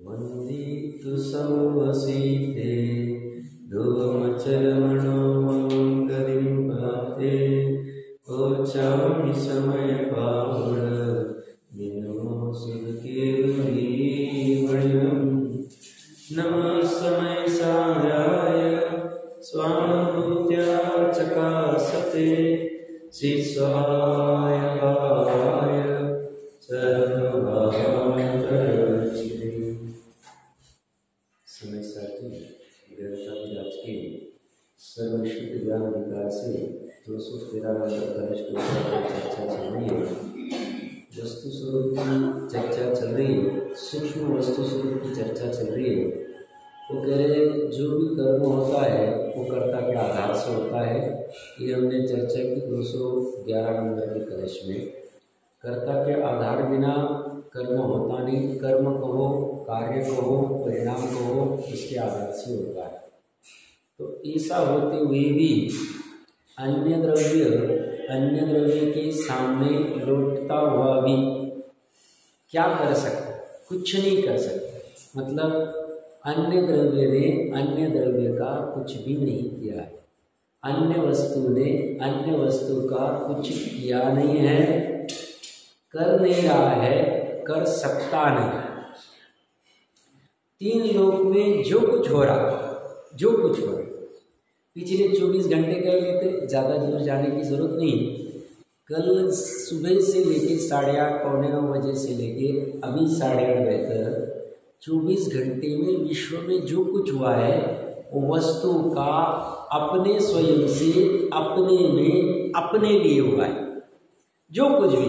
वन्दितु संवसिते धूमचरमणोमङ्गलिं पाते ओचामि समयपावण मिनो सुखकेवलीवण्यम् नमः समय साराय स्वानुभूत्या चकासते शिष्याय भावाय सर्वभावान्तरचिते। समय साथी ग्रंथराज के सर्वश्रुत ज्ञान विकास से 213 नंबर कलश के ऊपर चर्चा चल रही है। वस्तु स्वरूप की चर्चा चल रही है, सूक्ष्म वस्तु स्वरूप की चर्चा चल रही है। वो कह रहे जो भी कर्म होता है वो कर्ता के आधार से होता है। ये हमने चर्चा की 211 नंबर के कलश में। कर्ता के आधार बिना कर्म होता नहीं। कर्म कहो, कार्य कहो, परिणाम कहो, इसके आधार से होता है। तो ऐसा होते हुए भी अन्य द्रव्य के सामने लौटता हुआ भी क्या कर सकता? कुछ नहीं कर सकता। मतलब अन्य द्रव्य ने अन्य द्रव्य का कुछ भी नहीं किया है। अन्य वस्तु ने अन्य वस्तु का कुछ किया नहीं है, कर नहीं रहा है, कर सकता नहीं। तीन लोक में जो कुछ हो रहा, पिछले 24 घंटे कह लेते, ज़्यादा दूर जाने की जरूरत नहीं। कल सुबह से लेके 8:30 पौने 9 बजे से लेके अभी 8:30 बजे तक 24 घंटे में विश्व में जो कुछ हुआ है वो वस्तु का अपने स्वयं से अपने में अपने लिए हुआ है। जो कुछ भी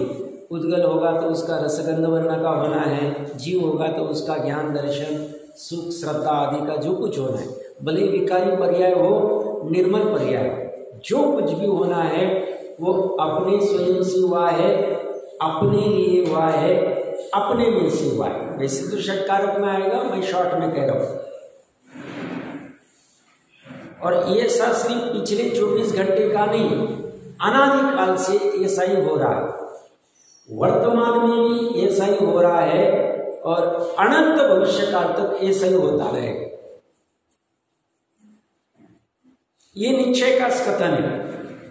उद्गल होगा तो उसका रसगंध वर्ण का होना है, जीव होगा तो उसका ज्ञान दर्शन सुख श्रद्धा आदि का जो कुछ होना है, भले विकारी पर्याय हो निर्मल पर्याय, जो कुछ भी होना है वो अपने स्वयं से हुआ है, अपने लिए हुआ है, अपने में से हुआ है। वैसे तो षटकारक में आएगा, मैं शॉर्ट में कह रहा हूं। और ये सब सिर्फ पिछले 24 घंटे का नहीं, अनादिकाल से ऐसा ही हो रहा है। वर्तमान में भी ऐसा ही हो रहा है और अनंत भविष्य काल तक ऐसा ही होता रहेगा। ये निश्चय का कथन है,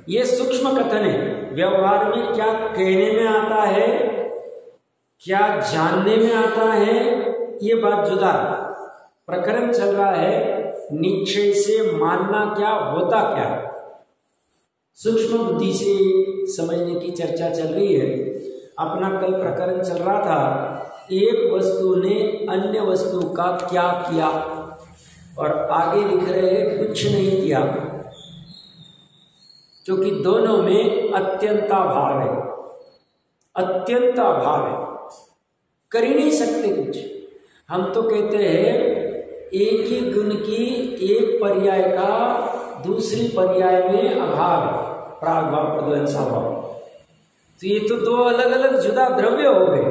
ये सूक्ष्म कथन है। व्यवहार में क्या कहने में आता है, क्या जानने में आता है, ये बात जुदा। प्रकरण चल रहा है निश्चय से मानना क्या होता क्या, सूक्ष्म बुद्धि से समझने की चर्चा चल रही है। अपना कल प्रकरण चल रहा था, एक वस्तु ने अन्य वस्तु का क्या किया, और आगे लिख रहे हैं कुछ नहीं किया, क्योंकि दोनों में अत्यंताभाव है। अत्यंताभाव है, कर ही नहीं सकते कुछ। हम तो कहते हैं एक ही गुण की एक पर्याय का दूसरी पर्याय में अभाव है, प्रागभाव प्रध्वंसाभाव। तो ये तो दो अलग अलग जुदा द्रव्य हो गए।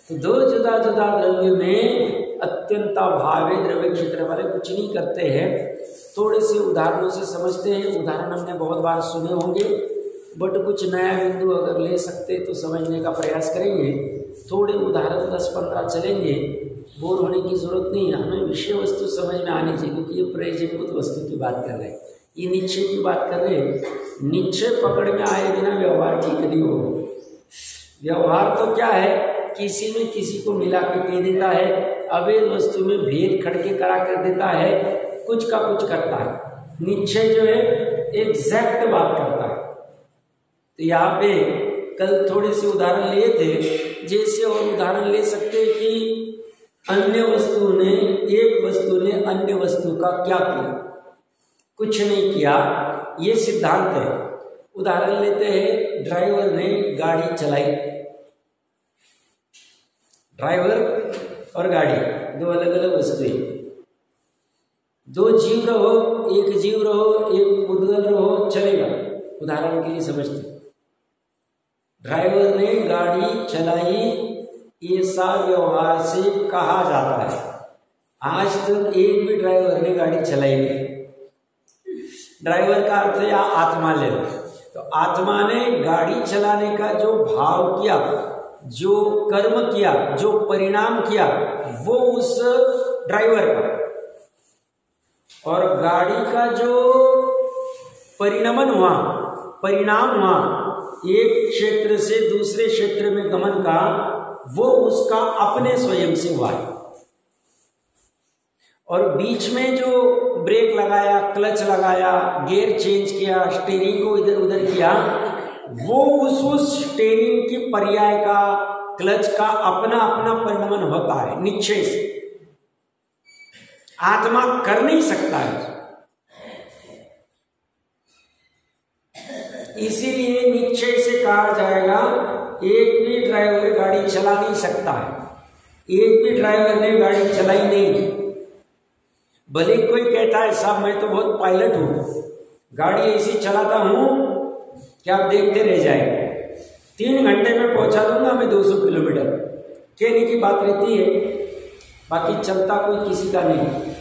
तो दो जुदा जुदा द्रव्य में अत्यंताभाव है। द्रव्य क्षेत्र वाले कुछ नहीं करते हैं। थोड़े से उदाहरणों से समझते हैं। उदाहरण हमने बहुत बार सुने होंगे, बट कुछ नया बिंदु अगर ले सकते तो समझने का प्रयास करेंगे। थोड़े उदाहरण 10-15 चलेंगे, बोर होने की जरूरत नहीं है। हमें विषय वस्तु समझ में आनी चाहिए, क्योंकि ये प्रयोजनभूत वस्तु की बात कर रहे हैं, ये निश्चय की बात कर रहे हैं। निश्चय पकड़ में आए बिना व्यवहार ठीक नहीं होगा। व्यवहार तो क्या है, किसी में किसी को मिला के कह देता है, अवैध वस्तु में भेद खड़के करा कर देता है, कुछ का कुछ करता है। निश्चय जो है एग्जैक्ट बात करता है। तो यहाँ पे कल थोड़े से उदाहरण लिए थे, जैसे और उदाहरण ले सकते हैं कि अन्य वस्तु ने, एक वस्तु ने अन्य वस्तु का क्या किया, कुछ नहीं किया, ये सिद्धांत है। उदाहरण लेते हैं, ड्राइवर ने गाड़ी चलाई। ड्राइवर और गाड़ी दो अलग अलग वस्तुएं। दो जीव रहो, एक जीव रहो, एक उद्गल रहो, चलेगा। उदाहरण के लिए समझते, ड्राइवर ने गाड़ी चलाई, ऐसा व्यवहार से कहा जाता है। आज तक एक भी ड्राइवर ने गाड़ी चलाई नहीं। ड्राइवर का अर्थ है या आत्मा ले लो, तो आत्मा ने गाड़ी चलाने का जो भाव किया जो कर्म किया, जो परिणाम किया, वो उस ड्राइवर का, और गाड़ी का जो परिणमन हुआ, परिणाम हुआ, एक क्षेत्र से दूसरे क्षेत्र में गमन का, वो उसका अपने स्वयं से हुआ है। और बीच में जो ब्रेक लगाया, क्लच लगाया, गियर चेंज किया, स्टीयरिंग को इधर उधर किया, वो उस स्टीयरिंग की पर्याय का, क्लच का अपना अपना परिणमन होता है निश्चय से। आत्मा कर नहीं सकता है। इसीलिए निश्चय से कहा जाएगा एक भी ड्राइवर गाड़ी चला नहीं सकता है, एक भी ड्राइवर ने गाड़ी चलाई नहीं। भले कोई कहता है साहब मैं तो बहुत पायलट हूं, गाड़ी ऐसी चलाता हूं कि आप देखते रह जाएंगे, 3 घंटे में पहुंचा दूंगा मैं 200 किलोमीटर, कहने की बात रहती है, बाकी चलता कोई किसी का नहीं।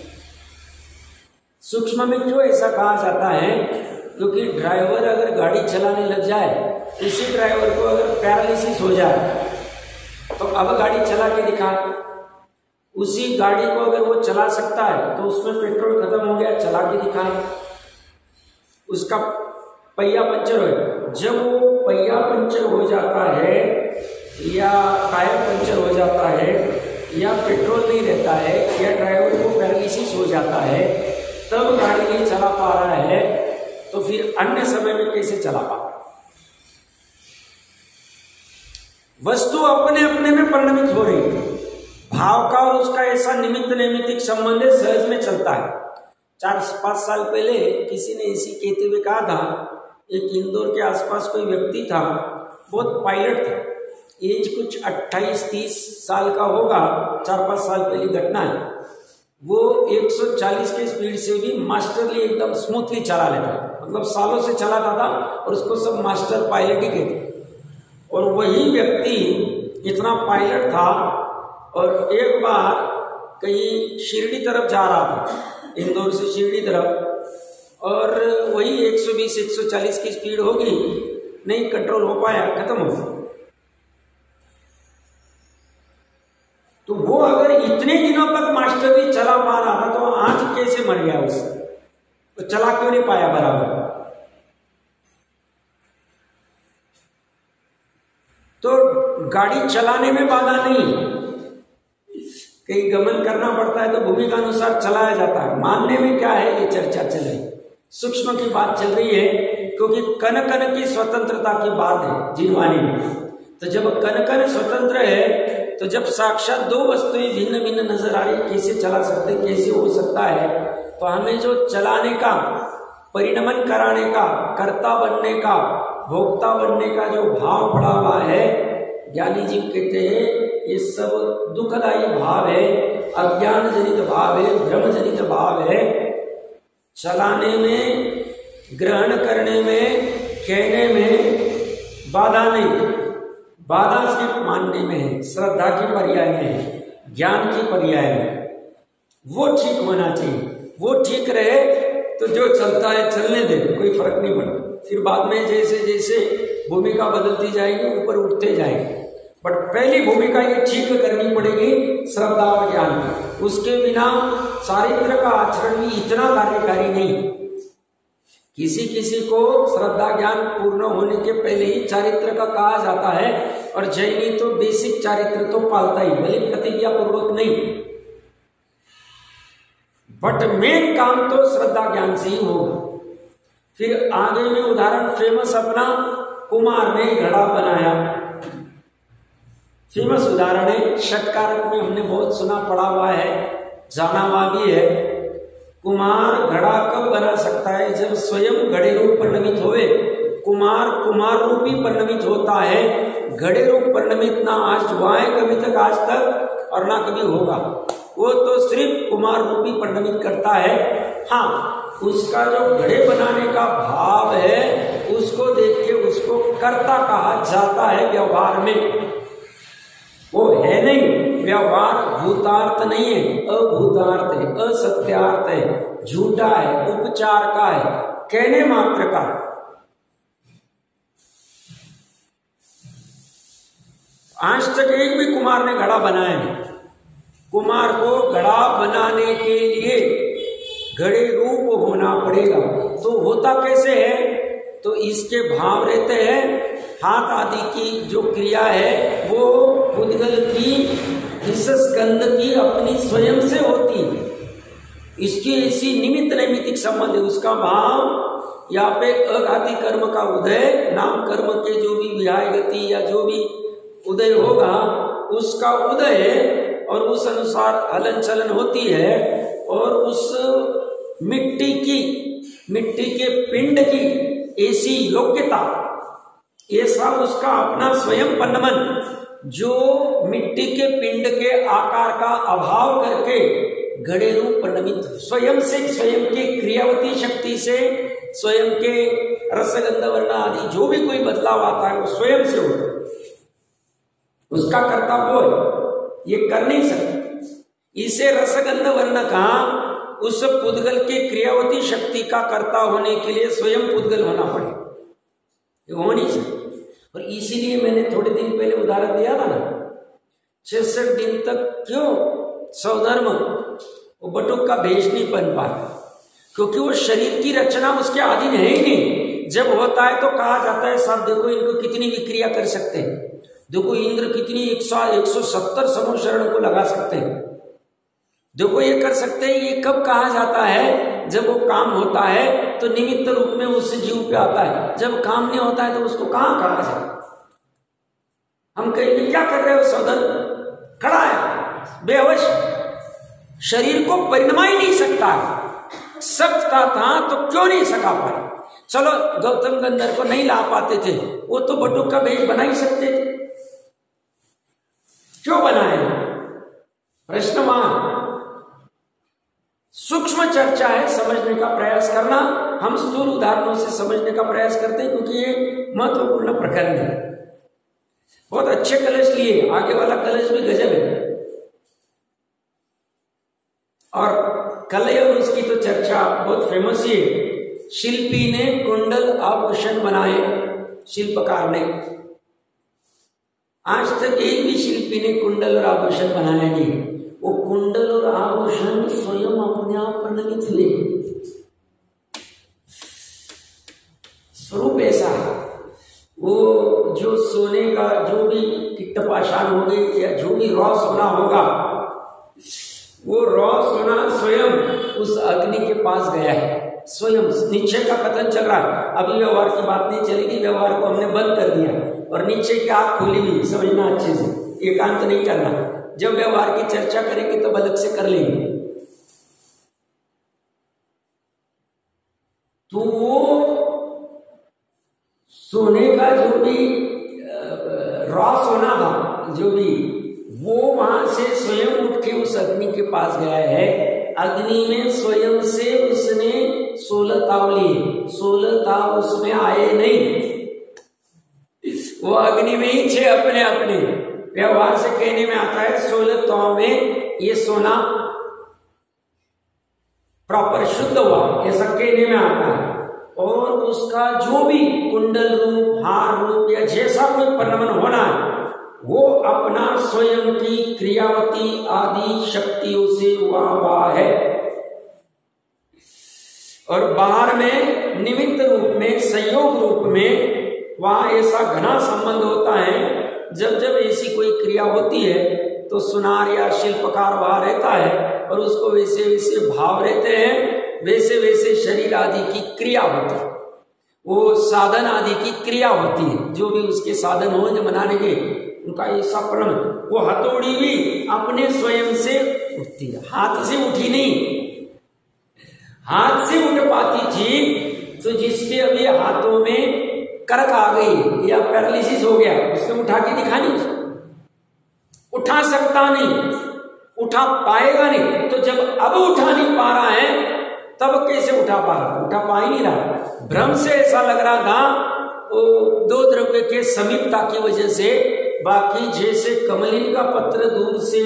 सूक्ष्म में क्यों ऐसा कहा जाता है? क्योंकि ड्राइवर अगर गाड़ी चलाने लग जाए, उसी ड्राइवर को अगर पैरालिसिस हो जाए तो अब गाड़ी चला के दिखाए। उसी गाड़ी को अगर वो चला सकता है तो उसमें पेट्रोल खत्म हो गया, चला के दिखाए। उसका पहिया पंचर हो, जब वो पहिया पंचर हो जाता है या टायर पंचर हो जाता है या पेट्रोल नहीं रहता है या ड्राइवर को पैरालिसिस हो जाता है, तब गाड़ी नहीं चला पा रहा है, तो फिर अन्य समय में कैसे चला पा? वस्तु अपने अपने में परिणमित हो रही है। भाव का और उसका ऐसा निमित्त नैमित्तिक संबंध सहज में चलता है। 4-5 साल पहले किसी ने इसी कहते हुए कहा था, एक इंदौर के आसपास कोई व्यक्ति था, बहुत पायलट था, एज कुछ 28-30 साल का होगा, 4-5 साल पहले घटना है। वो 140 की स्पीड से भी मास्टरली एकदम स्मूथली चला लेता था, मतलब सालों से चलाता था और उसको सब मास्टर पायलट ही कहते। और वही व्यक्ति इतना पायलट था और एक बार कहीं शिरडी तरफ जा रहा था, इंदौर से शिरडी तरफ, और वही 120-140 की स्पीड होगी, नहीं कंट्रोल हो पाया, खत्म हो गया। तो वो अगर इतने दिनों तक मास्टरली चला पा रहा था तो आज कैसे मर गया उससे? तो चला क्यों नहीं पाया बराबर? तो गाड़ी चलाने में बाधा नहीं, कहीं गमन करना पड़ता है तो भूमि का अनुसार चलाया जाता है। मानने में क्या है, ये चर्चा चल रही, सूक्ष्म की बात चल रही है, क्योंकि कण कण की स्वतंत्रता की बात है जीववाणी में। तो जब कण कण स्वतंत्र है, तो जब साक्षात दो वस्तुएं भिन्न भिन्न नजर आ रही, कैसे चला सकते, कैसे हो सकता है? तो हमें जो चलाने का, परिणमन कराने का, कर्ता बनने का, भोक्ता बनने का जो भाव पड़ा हुआ है, ज्ञानी जी कहते हैं ये सब दुखदायी भाव है, अज्ञान जनित भाव है, भ्रम जनित भाव है। चलाने में, ग्रहण करने में, कहने में बाधा नहीं, बाधा सिर्फ मानने में है, श्रद्धा की पर्याय में है, ज्ञान की पर्याय में। वो ठीक होना चाहिए, वो ठीक रहे तो जो चलता है चलने दे, कोई फर्क नहीं पड़ता। फिर बाद में जैसे जैसे भूमिका बदलती जाएगी, ऊपर उठते जाएंगे, बट पहली भूमिका ये ठीक करनी पड़ेगी श्रद्धा और ज्ञान की। उसके बिना चारित्र का आचरण भी इतना कार्यकारी नहीं। किसी किसी को श्रद्धा ज्ञान पूर्ण होने के पहले ही चारित्र का कहा जाता है, और जैनी तो बेसिक चारित्र तो पालता ही, भले प्रतिज्ञा पूर्वक नहीं, बट मेन काम तो श्रद्धा ज्ञान से ही होगा। फिर आगे में उदाहरण फेमस अपना कुमार ने घड़ा बनाया, फेमस उदाहरण है, षटकारक में हमने बहुत सुना पड़ा हुआ है, जाना हुआ भी है। कुमार घड़ा कब बना सकता है? जब स्वयं घड़े रूप परिणमित होवे। कुमार कुमार रूप ही परिणमित होता है, घड़े रूप परिणमित ना आज हुआ है कभी तक, आज तक, और ना कभी होगा। वो तो सिर्फ कुमार रूप ही परिणमित करता है। हाँ, उसका जो घड़े बनाने का भाव है, उसको देख के उसको कर्ता कहा जाता है व्यवहार में। वो है नहीं, व्यवहार भूतार्थ नहीं है, अभूतार्थ है, असत्यार्थ है, झूठा है, उपचार का है, कहने मात्र का। आज तक एक भी कुम्हार ने घड़ा बनाया नहीं। कुम्हार को घड़ा बनाने के लिए घड़े रूप होना पड़ेगा। तो होता कैसे है? तो इसके भाव रहते हैं, हाथ आदि की जो क्रिया है वो पुद्गल की इस स्कंद की अपनी स्वयं से होती है। इसकी ऐसी निमित्त नैमित्तिक संबंध है। उसका भाव यहाँ पे अघाती कर्म का उदय, नाम कर्म के जो भी विहाय गति या जो भी उदय होगा उसका उदय है, और उस अनुसार हलन चलन होती है। और उस मिट्टी के पिंड की ऐसी योग्यता, ऐसा उसका अपना स्वयं पन्नमन, जो मिट्टी के पिंड के आकार का अभाव करके घड़े रूप परिणमित स्वयं से, स्वयं के क्रियावती शक्ति से, स्वयं के रसगंध वर्ण आदि जो भी कोई बदलाव आता है वो स्वयं से होता है। उसका कर्ता वो ये कर नहीं सकता। इसे रसगंध वर्ण का उस पुद्गल के क्रियावती शक्ति का कर्ता होने के लिए स्वयं पुद्गल होना पड़ेगा, हो नहीं सकता। और इसीलिए मैंने थोड़े दिन पहले उदाहरण दिया था ना, 66 दिन तक क्यों स्वधर्म वो बटुक का भेष नहीं बन पाता, क्योंकि वो शरीर की रचना उसके अधीन है ही नहीं। जब होता है तो कहा जाता है साहब देखो इनको कितनी विक्रिया कर सकते हैं, देखो इंद्र कितनी 170 समोशरण को लगा सकते हैं, देखो ये कर सकते हैं। ये कब कहा जाता है? जब वो काम होता है तो निमित्त रूप में उस जीव पे आता है। जब काम नहीं होता है तो उसको कहां कहा जाए? हम कहेंगे क्या कर रहे हो सौदर, खड़ा है बेहोश, शरीर को परिणमा ही नहीं सकता, सकता था तो क्यों नहीं सका पाया? चलो गौतम गंधर्व को नहीं ला पाते थे, वो तो बटुक का भेष बना ही सकते थे, क्यों बनाए? प्रश्न वहां सूक्ष्म चर्चा है, समझने का प्रयास करना। हम स्थूल उदाहरणों से समझने का प्रयास करते हैं क्योंकि ये महत्वपूर्ण प्रकरण है। बहुत अच्छे कलश लिए, आगे वाला कलश भी गजब है। और कलय और उसकी तो चर्चा बहुत फेमस है। शिल्पी ने कुंडल आभूषण बनाए, शिल्पकार ने। आज तक एक भी शिल्पी ने कुंडल और आभूषण बनाया नहीं। वो कुंडल और आभूषण स्वयं अपने आप परिणमित हुए, स्वरूप ऐसा है। वो जो सोने का जो भी किट्टपाषाण हो गई या जो भी रॉ सोना होगा, वो रॉ सोना स्वयं उस अग्नि के पास गया है। स्वयं निश्चय का कथन चल रहा है। अभी व्यवहार की बात नहीं चलेगी, व्यवहार को हमने बंद कर दिया और नीचे की आंख खोली हुई, समझना अच्छे से, एकांत नहीं करना। जब व्यवहार की चर्चा करेंगे तब अलग से कर लेंगे। तो वो सोने का जो भी रॉ सोना था, जो भी, वो वहां से स्वयं उठ के उस अग्नि के पास गया है। अग्नि में स्वयं से उसने 16 ताव लिए, 16 ताव उसमें आए नहीं, वो अग्नि में ही 6 अपने अपने। व्यवहार से कहने में आता है 16 ताव में ये सोना प्रॉपर शुद्ध हुआ, ऐसा कहने में आता है। और उसका जो भी कुंडल रूप, हार रूप या जैसा कोई परिणमन होना है, वो अपना स्वयं की क्रियावती आदि शक्तियों से हुआ है। और बाहर में निमित्त रूप में, संयोग रूप में वहां ऐसा घना संबंध होता है। जब जब ऐसी कोई क्रिया होती है तो सुनार या शिल्पकार वहां रहता है और उसको वैसे वैसे भाव रहते हैं, वैसे वैसे शरीर आदि की क्रिया होती है, वो साधन आदि की क्रिया होती है। जो भी उसके साधन होंगे बनाने के, उनका ऐसा प्रण, वो हथौड़ी भी अपने स्वयं से उठती है, हाथ से उठी नहीं। हाथ से उठ पाती थी तो जिसके अभी हाथों में करक आ गई या पैरालिसिस हो गया, उसको उठा के दिखानी, उसको उठा सकता नहीं, उठा पाएगा नहीं। तो जब अब उठा नहीं पा रहा है तब कैसे उठा पा रहा? उठा पा ही नहीं रहा। भ्रम से ऐसा लग रहा था वो दो द्रव्य के समीपता की वजह से। बाकी जैसे कमलिन का पत्र दूर से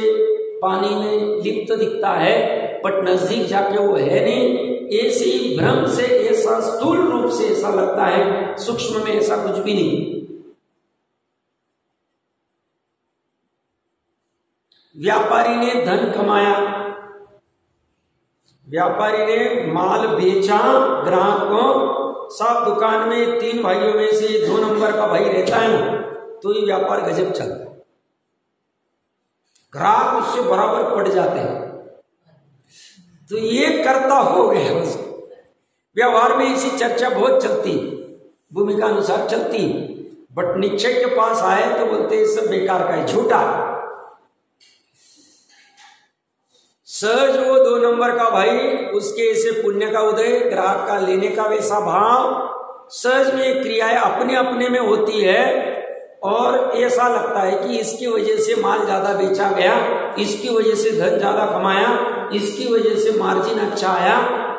पानी में लिप्त दिखता है बट नजदीक जाके वो है नहीं, ऐसे ही भ्रम से ऐसा स्थूल रूप से ऐसा लगता है, सूक्ष्म में ऐसा कुछ भी नहीं। व्यापारी ने धन कमाया, व्यापारी ने माल बेचा ग्राहक को, सब दुकान में 3 भाइयों में से 2 नंबर का भाई रहता है ना, तो ये व्यापार गजब चलता है, ग्राहक उससे बराबर पड़ जाते हैं। तो ये कर्ता हो गया उसको। व्यवहार में इसी चर्चा बहुत चलती, भूमिका अनुसार चलती, बट निश्चय के पास आए तो बोलते हैं सब बेकार का है, झूठा। सहज वो 2 नंबर का भाई, उसके ऐसे पुण्य का उदय, ग्राहक का लेने का वैसा भाव, सहज में क्रियाएं अपने अपने में होती है, और ऐसा लगता है कि इसकी वजह से माल ज्यादा बेचा गया, इसकी वजह से धन ज्यादा कमाया, इसकी वजह से मार्जिन अच्छा आया।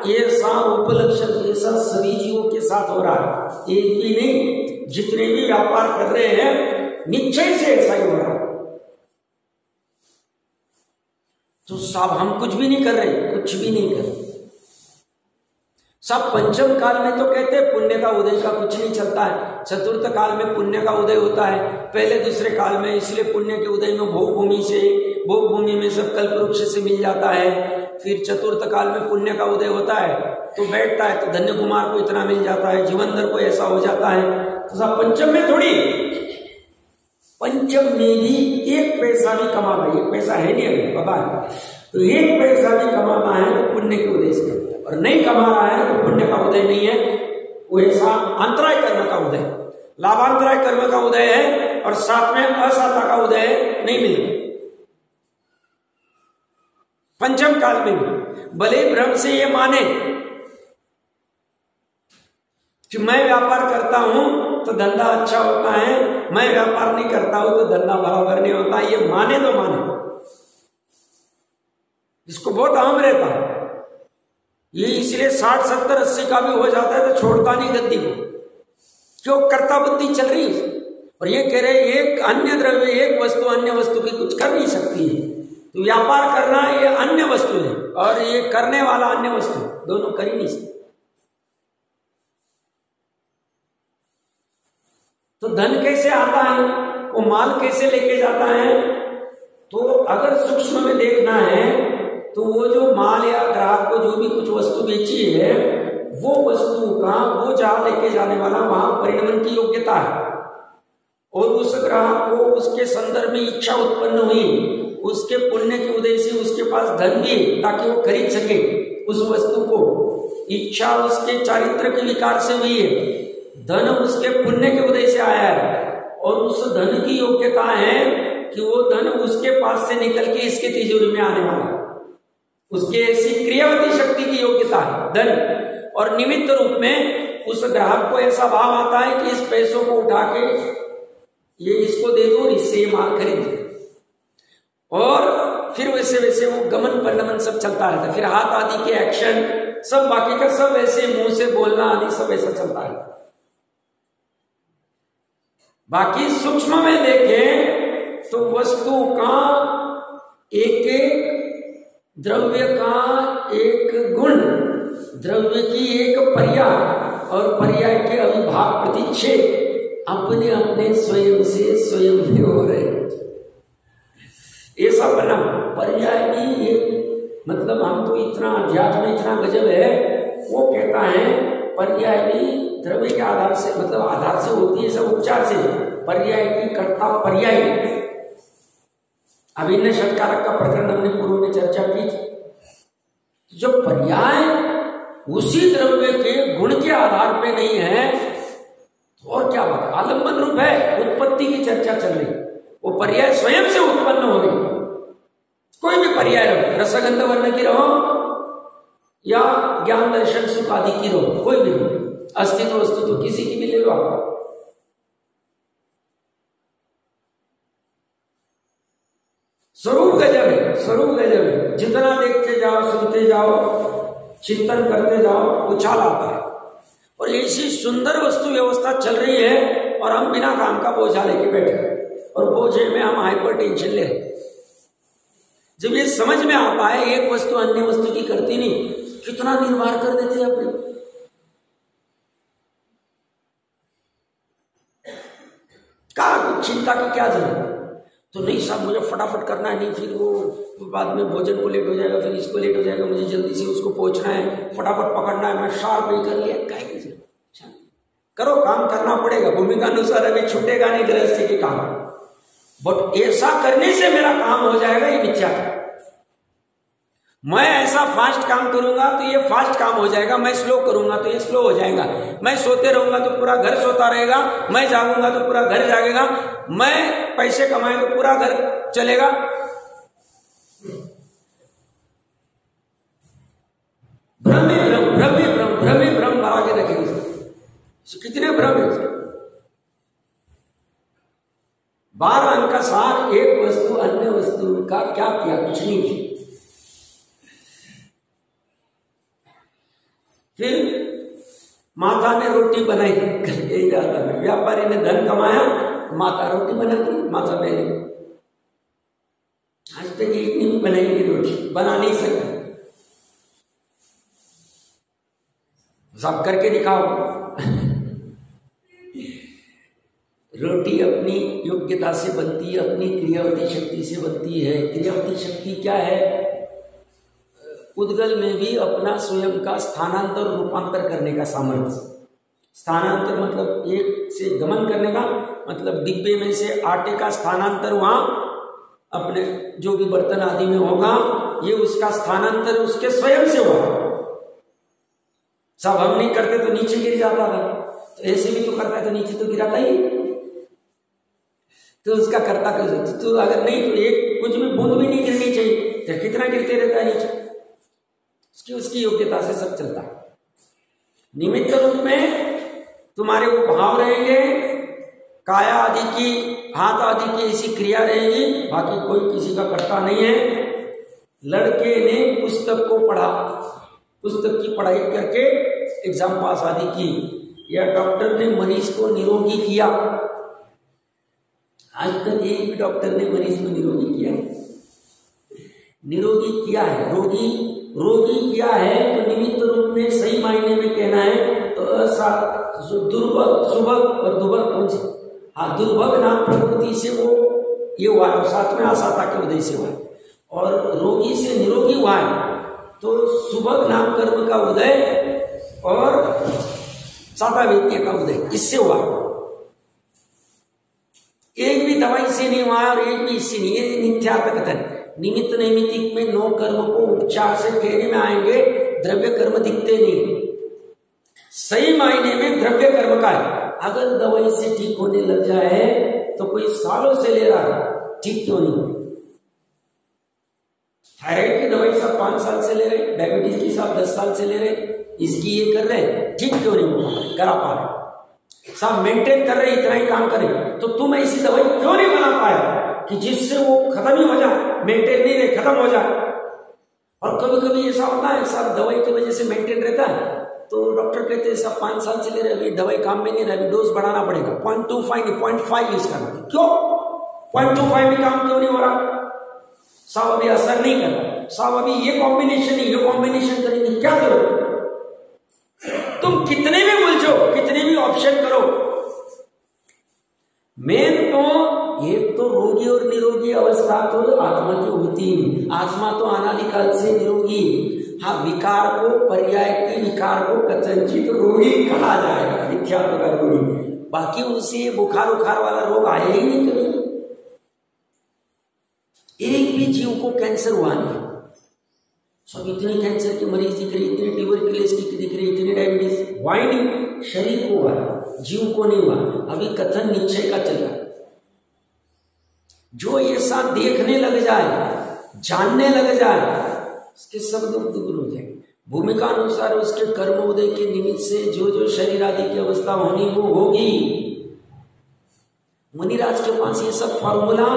ऐसा उपलक्षण ऐसा सभी जीवों के साथ हो रहा है, एक भी नहीं, जितने भी व्यापार कर रहे हैं निश्चय से ऐसा ही हो रहा है। तो सब हम कुछ भी नहीं कर रहे, कुछ भी नहीं कर रहे। सब पंचम काल में तो कहते हैं पुण्य का उदय का कुछ नहीं चलता है, चतुर्थ काल में पुण्य का उदय होता है, पहले दूसरे काल में, इसलिए पुण्य के उदय में भोग भूमि में सब कल्प वृक्ष से मिल जाता है। फिर चतुर्थ काल में पुण्य का उदय होता है तो बैठता है तो धन्य कुमार को इतना मिल जाता है, जीवनधर को ऐसा हो जाता है। तो सब पंचम में थोड़ी, पंचम में भी 1 पैसा भी कमाना, 1 पैसा है नहीं अभी पता है, तो 1 पैसा भी कमाना है तो पुण्य के उदय से, और नहीं कमा रहा है तो पुण्य का उदय नहीं है, वो ऐसा अंतराय कर्म का उदय, लाभांतराय कर्म का उदय है, और साथ में असाता का उदय नहीं मिलेगा। पंचम काल में भी भले भ्रम से ये माने कि मैं व्यापार करता हूं तो धंधा अच्छा होता है, मैं व्यापार नहीं करता हूं तो धंधा बराबर नहीं होता, ये माने तो माने, इसको बहुत अहम रहता है ये, इसलिए 60, 70, 80 का भी हो जाता है तो छोड़ता नहीं गद्दी को, क्यों कर्ता बुद्धि चल रही है। और ये कह रहे एक अन्य द्रव्य, एक वस्तु अन्य वस्तु की कुछ कर नहीं सकती है, तो व्यापार करना ये अन्य वस्तु है और ये करने वाला अन्य वस्तु, दोनों कर ही नहीं सकते। तो धन कैसे आता है, वो माल कैसे लेके जाता है, तो अगर सूक्ष्म में देखना है तो वो जो माल या ग्राहक को जो भी कुछ वस्तु बेची है, वो वस्तु का वो जहां लेके जाने वाला वहां परिणमन की योग्यता है, और उस ग्राहक को उसके संदर्भ में इच्छा उत्पन्न हुई, उसके पुण्य के उदय से उसके पास धन भी ताकि वो खरीद सके उस वस्तु को, इच्छा उसके चारित्र के विकार से हुई है, धन उसके पुण्य के उदय से आया है, और उस धन की योग्यता है कि वो धन उसके पास से निकल के इसके तिजोरी में आने वाला, उसके ऐसी क्रियावती शक्ति की योग्यता है धन। और निमित्त रूप में उस ग्राहक को ऐसा भाव आता है कि इस पैसों को उठा के ये इसको दे दो, इससे ये माल खरीद दे, और फिर वैसे वैसे वो गमन परिणमन सब चलता रहता है, फिर हाथ आदि के एक्शन सब बाकी का सब ऐसे मुंह से बोलना आदि सब ऐसा चलता है। बाकी सूक्ष्म में देखें तो वस्तु का एक एक द्रव्य का एक गुण, द्रव्य की एक पर्याय और पर्याय के अविभाग प्रतिच्छेद अपने अपने स्वयं से स्वयं ही हो रहे, ऐसा बना पर्याय भी एक, मतलब हम तो इतना अध्यात्म में इतना गजब है, वो कहता है पर्याय भी द्रव्य के आधार से, मतलब आधार से होती है सब उपचार से, पर्याय की कर्ता पर्याय। अभिन्न षटकारक का प्रकरण हमने पूर्व में चर्चा की थी। जो पर्याय उसी द्रव्य के गुण के आधार पे नहीं है तो और क्या बात है, आलम्बन रूप है, उत्पत्ति की चर्चा चल रही, वो पर्याय स्वयं से उत्पन्न हो गई। कोई भी पर्याय रहो, रसगंध वर्ण की रहो या ज्ञान दर्शन सुख आदि की रहो, कोई भी रहो, अस्तित्व वस्तुत्व किसी की भी ले लो आप, स्वरूप गजब है, स्वरूप गजब है, जितना देखते जाओ सुनते जाओ चिंतन करते जाओ उछाल आता है। और ऐसी सुंदर वस्तु व्यवस्था चल रही है और हम बिना काम का बोझा लेके बैठे, और बोझे में हम हाइपर टेंशन ले रहे। जब ये समझ में आता है एक वस्तु अन्य वस्तु की करती नहीं, कितना निर्माण कर देते हैं अपने, चिंता की क्या जरूरत। तो नहीं साहब मुझे फटाफट करना है, नहीं फिर वो बाद में भोजन को लेट हो जाएगा, फिर इसको लेट हो जाएगा, मुझे जल्दी से उसको पहुंचना है, फटाफट पकड़ना है, मैं शार्प ही कर लिया। क्या करो, काम करना पड़ेगा, भूमिका अनुसार अभी छूटेगा नहीं गृहस्थी के काम, बट ऐसा करने से मेरा काम हो जाएगा, ये मिथ्या है। मैं ऐसा फास्ट काम करूंगा तो ये फास्ट काम हो जाएगा, मैं स्लो करूंगा तो ये स्लो हो जाएगा, मैं सोते रहूंगा तो पूरा घर सोता रहेगा, मैं जागूंगा तो पूरा घर जागेगा, मैं पैसे कमाए तो पूरा घर चलेगा। भ्रम ही भ्रम, भ्रम ही भ्रम, भ्रम ही भ्रम भरा के रखेंगे। कितने भ्रम है 12 अंक का सार, एक वस्तु अन्य वस्तु का क्या किया, कुछ नहीं किया। फिर माता ने रोटी बनाई, यही जाता है, व्यापारी ने धन कमाया, माता रोटी बनाती, माता पहले आज तक एक नहीं बनाएगी रोटी, बना नहीं सकता, सब करके दिखाओ। रोटी अपनी योग्यता से बनती है, अपनी क्रियावती शक्ति से बनती है। क्रियावती शक्ति क्या है? उद्गल में भी अपना स्वयं का स्थानांतर रूपांतर करने का सामर्थ्य। स्थानांतर मतलब एक से गमन करने का, मतलब डिब्बे में से आटे का स्थानांतर वहां अपने जो भी बर्तन आदि में होगा, ये उसका स्थानांतर उसके स्वयं से हुआ। सब हम नहीं करते तो नीचे गिर जाता था, तो ऐसे भी तो करता है तो नीचे तो गिराता ही, तो उसका करता कर, तो अगर नहीं तो एक कुछ भी बूंद भी नहीं गिरनी चाहिए, तो कितना गिरते रहता है नीचे। उसकी योग्यता से सब चलता है। निमित्त रूप में तुम्हारे वो भाव रहेंगे, काया आदि की, हाथ आदि की ऐसी क्रिया रहेगी, बाकी कोई किसी का करता नहीं है। लड़के ने पुस्तक को पढ़ा, पुस्तक की पढ़ाई करके एग्जाम पास आदि की, या डॉक्टर ने मरीज को निरोगी किया। आज तक एक भी डॉक्टर ने मरीज को निरोगी किया है? निरोगी किया है, रोगी किया है तो निमित्त रूप में सही मायने में कहना है तो दुर्भग, सुभग और दुर्भग कौन से? हाँ, दुर्भग नाम प्रकृति से वो ये हुआ है, साथ में आसाता के उदय से हुआ है, और रोगी से निरोगी हुआ है तो सुभग नाम कर्म का उदय और साता वेद्य का उदय इससे हुआ। एक भी दवाई से नहीं हुआ और एक भी इससे नहीं, ये नित्यार्थ कथन। निमित्त नैमित्तिक में 9 कर्म को उपचार से कहने में आएंगे, द्रव्य कर्म दिखते नहीं। सही मायने में द्रव्य कर्म का है। अगर दवाई से ठीक होने लग जाए तो कोई सालों से ले रहा है, ठीक क्यों नहीं? थायराइड की दवाई सब 5 साल से ले रहे, डायबिटीज की सब 10 साल से ले रहे, इसकी ये कर रहे, ठीक क्यों नहीं करा पा रहे? सब मेंटेन कर रहे, इतना ही काम करें, तो तुम ऐसी दवाई क्यों नहीं बना पाए कि जिससे वो खत्म ही हो जाए, मेंटेन नहीं रहे, खत्म हो जाए। और कभी कभी ऐसा होता है, सब दवाई की वजह से मेंटेन रहता है, तो डॉक्टर कहते हैं सब 5 साल से ले रहे, अभी दवाई काम में नहीं रहा, अभी डोज बढ़ाना पड़ेगा, 0.25 0.5 यूज करना। क्यों 0.25 में काम क्यों नहीं हो रहा? सब अभी असर नहीं कर रहा, सब अभी ये कॉम्बिनेशन ही, ये कॉम्बिनेशन करेंगे, क्या करो? तुम कितने भी उलझो, कितने भी ऑप्शन करो, मेन तो एक तो रोगी और निरोगी अवस्था तो आत्मा की होती है। आत्मा तो अनादिकाल से निरोगी। हाँ, विकार को, पर्याय की विकार को कथनचित रोगी कहा जाएगा, मिथ्यात्व का रोगी। बाकी उसे बुखार उखार वाला रोग आया ही नहीं कभी। एक भी जीव को कैंसर हुआ नहीं। सब इतने कैंसर के मरीज दिख रहे, इतने ट्यूबरक्लोसिस की दिख रही, इतने डायबिटीज, वाई नहीं? शरीर को हुआ, जीव को नहीं हुआ। अभी कथन निश्चय का चल रहा। जो ऐसा देखने लग जाए, जानने लग जाए, उसके सब दुख दूर हो जाए। भूमिका अनुसार उसके कर्मोदय के निमित्त से जो जो शरीर आदि की अवस्था होनी वो होगी। मुनिराज के पास ये सब फॉर्मूला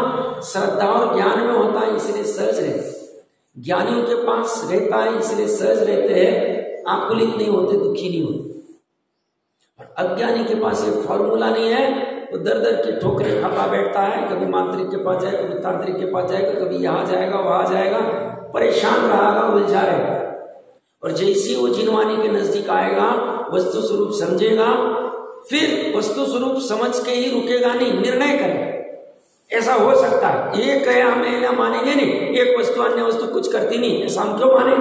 श्रद्धा और ज्ञान में होता है, इसलिए सहज रहते। ज्ञानियों के पास रहता है, इसलिए सहज रहते हैं, आकुलित नहीं होते, दुखी नहीं होते। और अज्ञानी के पास ये फॉर्मूला नहीं है, वो दर दर की ठोकरें खाता बैठता है, कभी मांत्रिक के पास जाएगा, कभी तांत्रिक के पास जाएगा, कभी यहाँ जाएगा वहां जाएगा, परेशान रहेगा, उलझा रहेगा। और जैसे वो जिनवानी के नजदीक आएगा, वस्तु स्वरूप समझेगा, फिर वस्तु स्वरूप समझ के ही रुकेगा नहीं, निर्णय करेगा। ऐसा हो सकता है। ये कहे हम ना मानेंगे नहीं, एक वस्तु अन्य वस्तु कुछ करती नहीं, ऐसा हम क्यों माने?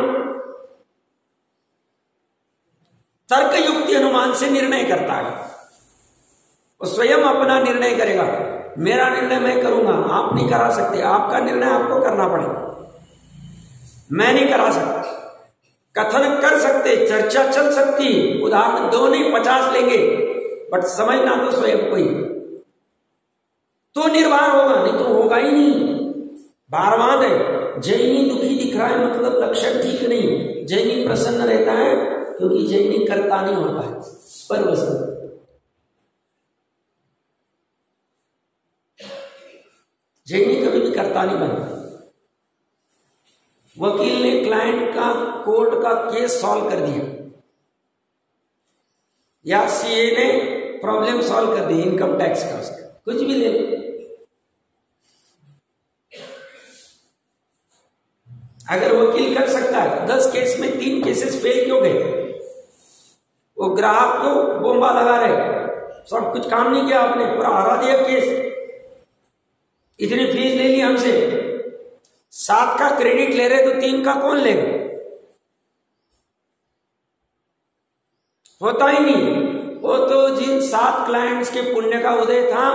तर्क युक्ति अनुमान से निर्णय करता है, वो स्वयं अपना निर्णय करेगा। मेरा निर्णय मैं करूंगा, आप नहीं करा सकते। आपका निर्णय आपको करना पड़ेगा, मैं नहीं करा सकता। कथन कर सकते, चर्चा चल सकती, उदाहरण 2 नहीं 50 लेंगे, बट समझना तो स्वयं कोई, तो निर्वाह होगा, नहीं तो होगा ही नहीं। बारवाद है, जैनी दुखी दिख रहा है मतलब लक्षण ठीक नहीं। जैनी प्रसन्न रहता है क्योंकि जैनी करता नहीं होता है, पर वस्तु जैनी कभी भी करता नहीं बनता। वकील ने क्लाइंट का कोर्ट का केस सॉल्व कर दिया, या सीए ने प्रॉब्लम सॉल्व कर दी इनकम टैक्स का, उसका कुछ भी ले लो। अगर वकील कर सकता है, 10 केस में 3 केसेस फेल क्यों गए? वो ग्राहक को बोंबा लगा रहे, सब कुछ काम नहीं किया आपने, पूरा हरा दिया केस, इतनी फीस ले ली हमसे, 7 का क्रेडिट ले रहे तो 3 का कौन लेगा? होता ही नहीं। वो तो जिन 7 क्लाइंट्स के पुण्य का उदय था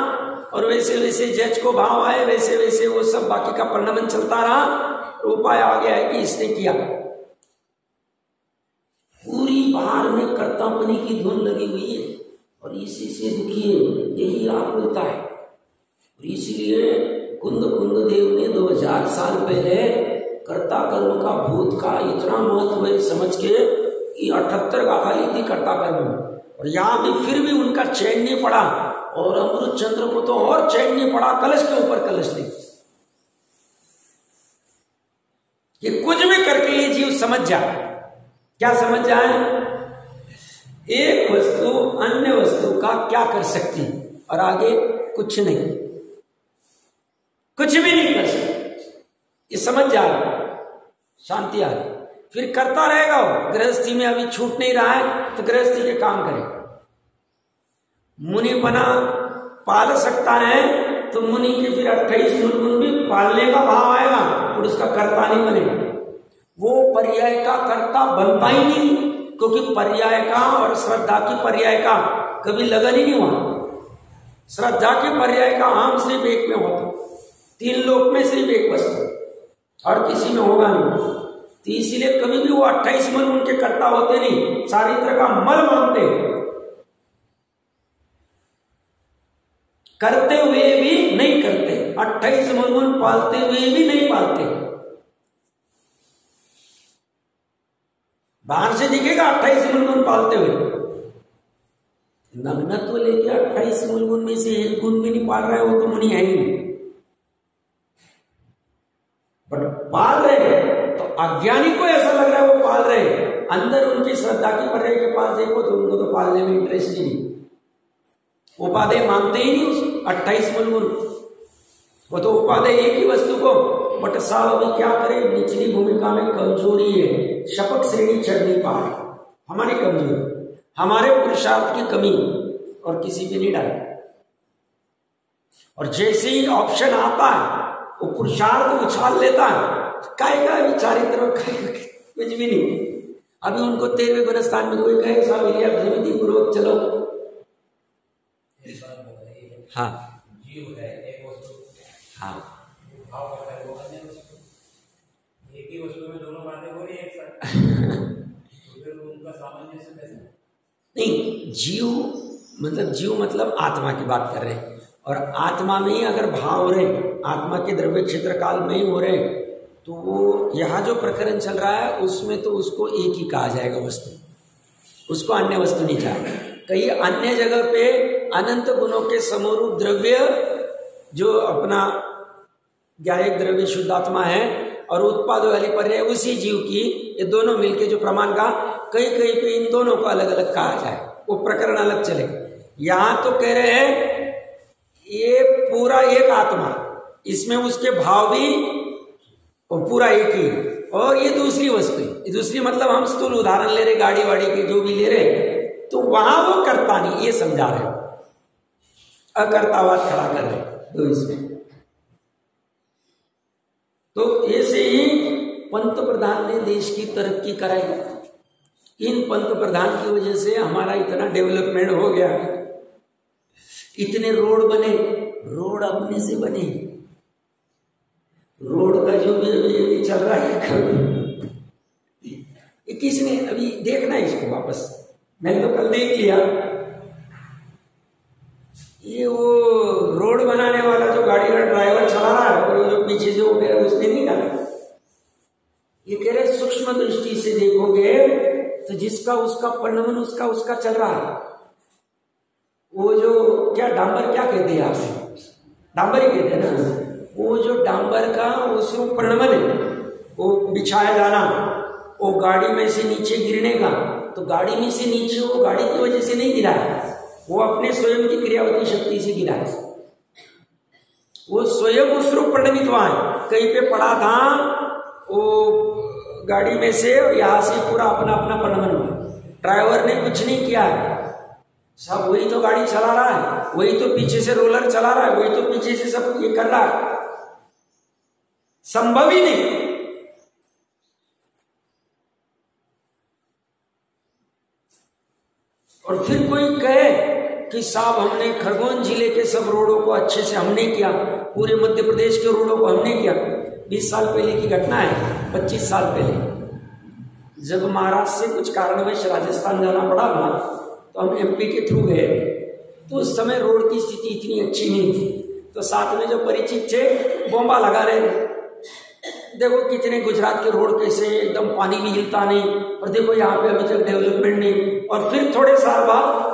और वैसे वैसे जज को भाव आए, वैसे वैसे वो सब बाकी का परिणाम चलता रहा, उपाय आ गया है कि इसने किया। पूरी बाहर में कर्तापनी की धुन लगी हुई है और इसी से दुखी है, यही आप बोलता है। और इसलिए कुंद कुंद देव ने 2000 साल पहले कर्ता कर्म का भूत का इतना महत्व है समझ के कि 78 गाथा ली थी कर्ता कर्म में, और यहां भी फिर भी उनका चैन नहीं पड़ा। और अमृत चंद्र को तो और चैन नहीं पड़ा, कलश के ऊपर कलश ली कि कुछ भी करके ये जीव समझ जाए। क्या समझ जाए? एक वस्तु अन्य वस्तु का क्या कर सकती, और आगे कुछ नहीं, कुछ भी नहीं कर सकती, ये समझ जाए, शांति आ जाए। फिर करता रहेगा वो। गृहस्थी में अभी छूट नहीं रहा है तो गृहस्थी के काम करेगा। मुनि बना पाल सकता है तो मुनि के फिर 28 गुण भी पालने का भाव आएगा, और उसका कर्ता नहीं बनेगा। वो पर्याय का कर्ता बनता ही नहीं, क्योंकि पर्याय का और श्रद्धा की पर्याय का कभी लगन ही नहीं हुआ। श्रद्धा के पर्याय का आम सिर्फ एक में होता, 3 लोक में सिर्फ एक वस्तु, और किसी में होगा नहीं। तो इसीलिए कभी भी वो 28 मन उनके कर्ता होते नहीं, चारित्र का मल मानते, करते हुए भी नहीं करते, 28 मन पालते हुए भी नहीं पालते। बाहर से दिखेगा 28 गुण पालते हुए, नग्नत्व लेके 28 गुण में से 1 गुण भी नहीं पाल रहा है, वो तो मुनि है ही नहीं। बट पाल रहे तो अज्ञानी को ऐसा लग रहा है वो पाल रहे, अंदर उनकी श्रद्धा की पर्याय के पास देखो तो उनको तो पालने में इंटरेस्ट ही नहीं, उपादेय मानते ही नहीं उस 28 गुण। वो तो उपादेय एक ही वस्तु को, बट साहब अभी क्या करे, निचली भूमिका में कमजोरी है, शपथ श्रेणी चढ़ नहीं पा रही, हमारी कमजोरी, हमारे पुरुषार्थ की कमी, और किसी पे नहीं डाले। और जैसे ही ऑप्शन आता है वो पुरुषार्थ उछाल लेता है, काय का विचारित्र कुछ भी नहीं। अभी उनको 13वें बनस्थान में कोई कहे साहब पूर्वक चलो, हाँ हाँ एक ही वस्तु में दोनों बातें हो रही है एक साथ, तो फिर उनका सामंजस्य कैसे? नहीं, जीव मतलब आत्मा की बात कर रहे हैं, और आत्मा में ही अगर भाव हो रहे, आत्मा के द्रव्य क्षेत्र काल में ही हो रहे, तो वो यहाँ जो प्रकरण चल रहा है उसमें तो उसको एक ही कहा जाएगा वस्तु, उसको अन्य वस्तु नहीं जाएगा। कहीं अन्य जगह पे अनंत गुणों के समरूप द्रव्य जो अपना ज्ञायक द्रव्य शुद्धात्मा है और उत्पाद वाली पर्याय उसी जीव की, ये दोनों मिलके जो प्रमाण का कहीं कहीं पे इन दोनों को अलग अलग कहा जाए, वो प्रकरण अलग चले। यहां तो कह रहे हैं ये पूरा एक आत्मा, इसमें उसके भाव भी और पूरा एक ही, और ये दूसरी वस्तु, ये दूसरी मतलब हम स्थूल उदाहरण ले रहे, गाड़ी वाड़ी के जो भी ले रहे, तो वहां वो करता नहीं, ये समझा रहे, अकर्तावाद खड़ा कर रहे दो इसमें। तो ऐसे ही पंत प्रधान ने देश की तरक्की कराई। इन पंत प्रधान की वजह से हमारा इतना डेवलपमेंट हो गया, इतने रोड बने, रोड अपने से बने। रोड का जो भी चल रहा है किसने, अभी देखना है इसको वापस, मैंने तो कल देख लिया। ये वो रोड बनाने वाला जो गाड़ी का ड्राइवर चला रहा है और जो पीछे से वो कह रहा है उसने नहीं कहा, ये कह रहे सूक्ष्म दृष्टि से देखोगे तो जिसका उसका परिणमन उसका चल रहा है। वो जो क्या डांबर क्या कहते हैं आप, डांबर ही कहते हैं ना, वो जो डांबर का उसमें परिणमन है, वो बिछाया जाना, वो गाड़ी में से नीचे गिरने का, तो गाड़ी में से नीचे वो गाड़ी की वजह से नहीं गिरा है, वो अपने स्वयं की क्रियावती शक्ति से गिरा है। वो स्वयं उस रूप परिणमित हुआ है। कहीं पे पड़ा था वो गाड़ी में से, यहां से पूरा अपना अपना परिणमन हुआ। ड्राइवर ने कुछ नहीं किया है, सब वही तो गाड़ी चला रहा है, वही तो पीछे से रोलर चला रहा है, वही तो पीछे से सब ये कर रहा है। संभव ही नहीं। और फिर कोई कहे कि साहब हमने खरगोन जिले के सब रोडों को अच्छे से हमने किया, पूरे मध्य प्रदेश के रोडों को हमने किया। 20 साल पहले की घटना है, 25 साल पहले जब महाराष्ट्र से कुछ कारणवश राजस्थान जाना पड़ा था, तो हम एमपी के थ्रू गए, तो उस समय रोड की स्थिति इतनी अच्छी नहीं थी। तो साथ में जो परिचित थे बोंबा लगा रहे थे, देखो कितने गुजरात के रोड कैसे एकदम पानी भी हिलता नहीं, और देखो यहाँ पे अभी तक डेवलपमेंट नहीं। और फिर थोड़े साल बाद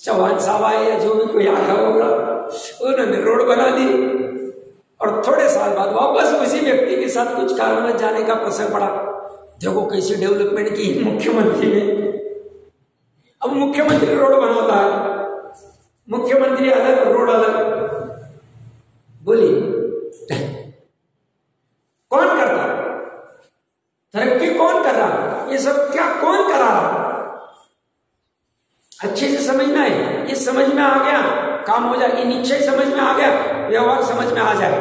चौहान साहब आए या जो भी कोई आया होगा, उन्होंने रोड बना दी, और थोड़े साल बाद वापस उसी व्यक्ति के साथ कुछ कारणवश जाने का प्रसंग पड़ा, देखो कैसे डेवलपमेंट की मुख्यमंत्री ने। अब मुख्यमंत्री रोड बनाता है, मुख्यमंत्री अलग रोड अलग, बोलिए कौन करता है तरक्की, कौन कर रहा, ये सब क्या कौन करा रहा? अच्छे से समझना है, ये समझ में आ गया काम हो जाए, ये निश्चय समझ में आ गया व्यवहार समझ में आ जाए,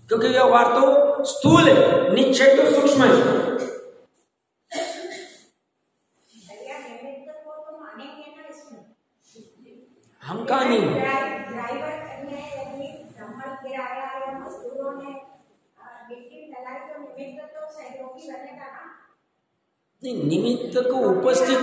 क्योंकि व्यवहार तो स्थूल है, निश्चय तो सूक्ष्म है। हम कहा नहीं निमित्त को उपस्थित